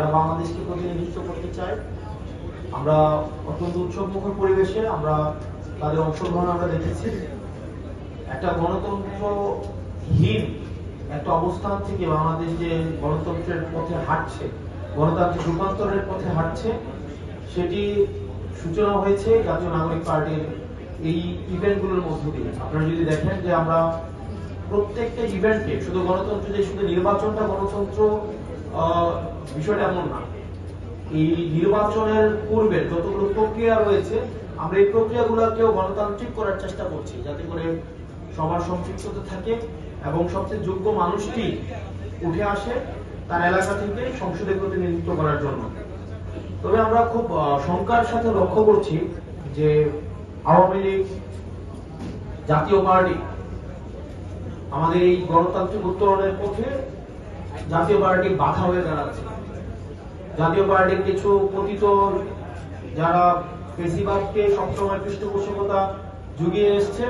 বাংলাদেশকে প্রতিনিধিত্ব করতে চায়। আমরা অত্যন্ত উৎসবমুখর পরিবেশে আমরা তাদের অংশগ্রহণ আমরা দেখেছি। একটা গণতন্ত্রহীন একটা অবস্থান থেকে বাংলাদেশ যে গণতন্ত্রের পথে হাঁটছে, গণতান্ত্রিক রূপান্তরের পথে হাঁটছে, সেটি সূচনা হয়েছে জাতীয় নাগরিক পার্টির এই ইভেন্টগুলোর মধ্য দিয়ে। আপনারা যদি দেখেন যে আমরা প্রত্যেকটা ইভেন্টে শুধু গণতন্ত্র যে শুধু নির্বাচনটা গণতন্ত্র বিষয়টা এমন না। এই নির্বাচনের পূর্বে যতগুলো প্রক্রিয়া রয়েছে আমরা এই প্রক্রিয়াগুলোকেও গণতান্ত্রিক করার চেষ্টা করছি, যাতে করে সবার সম্পৃক্ততা থাকে এবং সবচেয়ে যোগ্য মানুষটি উঠে আসে তার এলাকা থেকে সংসদে প্রতিনিধিত্ব করার জন্য। তবে আমরা খুব শঙ্কার সাথে লক্ষ্য করছি যে আওয়ামী লীগ, জাতীয় পার্টি আমাদের এই গণতান্ত্রিক উত্তরণের পথে জাতীয় পার্টি বাধা হয়ে দাঁড়াচ্ছে। জাতীয় পার্টির কিছু পতিত যারা ফেসিবাদকে সবসময় পৃষ্ঠপোষকতা জুগিয়ে এসছে,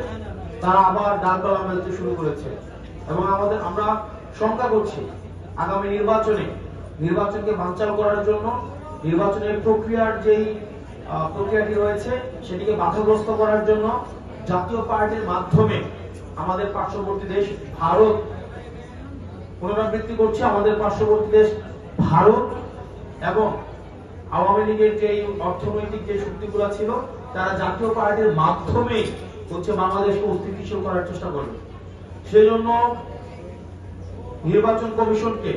তারা আবার ডালপালা মেলতে শুরু করেছে এবং আমরা শঙ্কা করছি আগামী নির্বাচনকে বানচাল করার জন্য, নির্বাচনের প্রক্রিয়ার যেই প্রক্রিয়াটি রয়েছে সেটিকে বাধাগ্রস্ত করার জন্য জাতীয় পার্টির মাধ্যমে আমাদের পার্শ্ববর্তী দেশ ভারত, পুনরাবৃত্তি করছে, আমাদের পার্শ্ববর্তী দেশ ভারত এবং আওয়ামী লীগের যে অর্থনৈতিক যে শক্তিগুলো ছিল তারা জাতীয় পার্টির মাধ্যমে হচ্ছে বাংলাদেশকে অস্থিতিশীল করার চেষ্টা করবে। সেই জন্য নির্বাচন কমিশনকে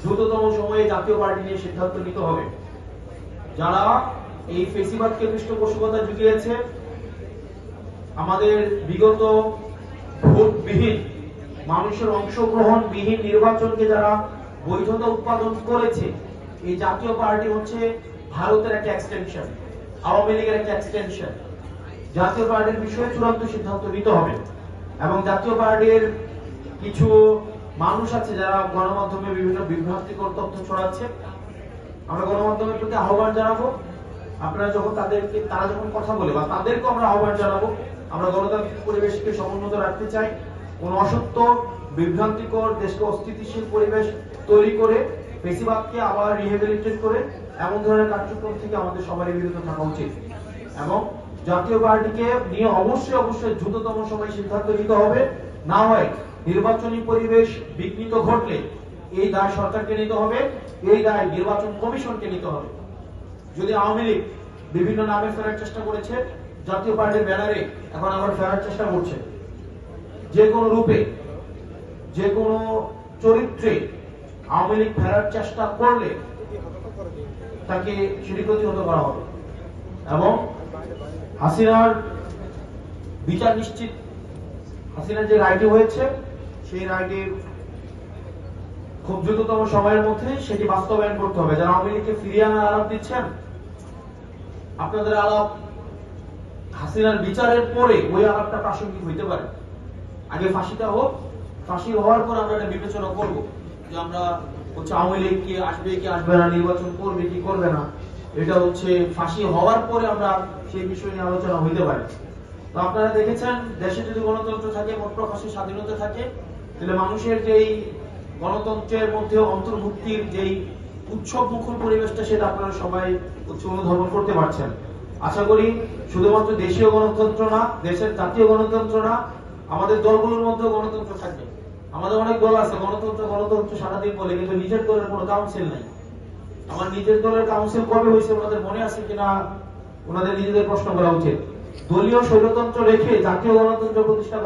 দ্রুততম সময়ে জাতীয় পার্টি নিয়ে সিদ্ধান্ত নিতে হবে। যারা এই ফেসিবাদকে পৃষ্ঠপোষকতা জুগিয়েছে, আমাদের বিগত ভোটবিহীন, মানুষের অংশগ্রহণবিহীন নির্বাচনকে যারা বৈধতা উৎপাদন করেছে, এই জাতীয় পার্টি হচ্ছে ভারতের একটা এক্সটেনশন, আওয়ামী লীগের একটা এক্সটেনশন। জাতীয় পার্টির বিষয়ে চূড়ান্ত সিদ্ধান্ত নিতে হবে এবং জাতীয় পার্টির কিছু মানুষ আছে যারা গণমাধ্যমে বিভিন্ন বিভ্রান্তিকর তথ্য ছড়াচ্ছে। আমরা গণমাধ্যমের প্রতি আহ্বান জানাবো, আপনারা যখন তারা যখন কথা বলে বা তাদেরকে আমরা আহ্বান জানাবো, আমরা গণতান্ত্রিক পরিবেশকে সমুন্নত রাখতে চাই। কোন অসত্য, বিভ্রান্তিকর, দেশকে অস্থিতিশীল পরিবেশ তৈরি করে ফেসিবাদকে আবার রিহেবিলিটেট করে এমন ধরনের কার্যক্রম থেকে আমাদের সবারই বিরত থাকা উচিত এবং জাতীয় পার্টিকে নিয়ে অবশ্যই দ্রুততম সময়ে সিদ্ধান্ত নিতে হবে। না হয় নির্বাচনী পরিবেশ বিঘ্নিত ঘটলে এই দায় সরকারকে নিতে হবে, এই দায় নির্বাচন কমিশনকে নিতে হবে। যদি আওয়ামী লীগ বিভিন্ন নামে ফেরার চেষ্টা করেছে, জাতীয় পার্টির ব্যানারে এখন আবার ফেরার চেষ্টা করছে, যে কোনো রূপে, যে কোনো চরিত্রে আওয়ামী লীগ ফেরার চেষ্টা করলে তাকে সেটি প্রতিহত করা হবে এবং হাসিনার বিচার নিশ্চিত। হাসিনার যে রায়টি হয়েছে সেই রায়টি খুব দ্রুততম সময়ের মধ্যে সেটি বাস্তবায়ন করতে হবে। যারা আওয়ামী লীগকে ফিরিয়ে আনার আলাপ দিচ্ছেন, আপনাদের আলাপ হাসিনার বিচারের পরে ওই আলাপটা প্রাসঙ্গিক হইতে পারে। আগে ফাঁসিটা হোক, ফাঁসি হওয়ার পর আমরা এটা বিবেচনা করব যে আমরা হচ্ছে আওয়ামী লীগ কি আসবে কি আসবে না, নির্বাচন করবে কি করবে না, এটা হচ্ছে ফাঁসি হওয়ার পরে আমরা সেই বিষয় নিয়ে আলোচনা হইতে পারে। তো আপনারা দেখেছেন, দেশে যদি গণতন্ত্র থাকে, মত প্রকাশের স্বাধীনতা থাকে, তাহলে মানুষের যেই গণতন্ত্রের মধ্যে অন্তর্ভুক্তির যেই উৎসব মুখর পরিবেশটা, সেটা আপনারা সবাই অনুধাবন করতে পারছেন। আশা করি শুধুমাত্র দেশীয় গণতন্ত্র না, দেশের জাতীয় গণতন্ত্র না, আমাদের দলগুলোর মধ্যেও গণতন্ত্র থাকবে। আমাদের অনেক দল আছে গণতন্ত্র সারাদিন বলে, কিন্তু নিজের দলের কোনো কাউন্সিল নাই। আমার নিজের দলের কাউন্সিল কবে হয়েছে ওনাদের মনে আছে কিনা ওনাদের নিজেদের প্রশ্ন করা উচিত। দলীয় স্বৈরতন্ত্র রেখে জাতীয় গণতন্ত্র প্রতিষ্ঠা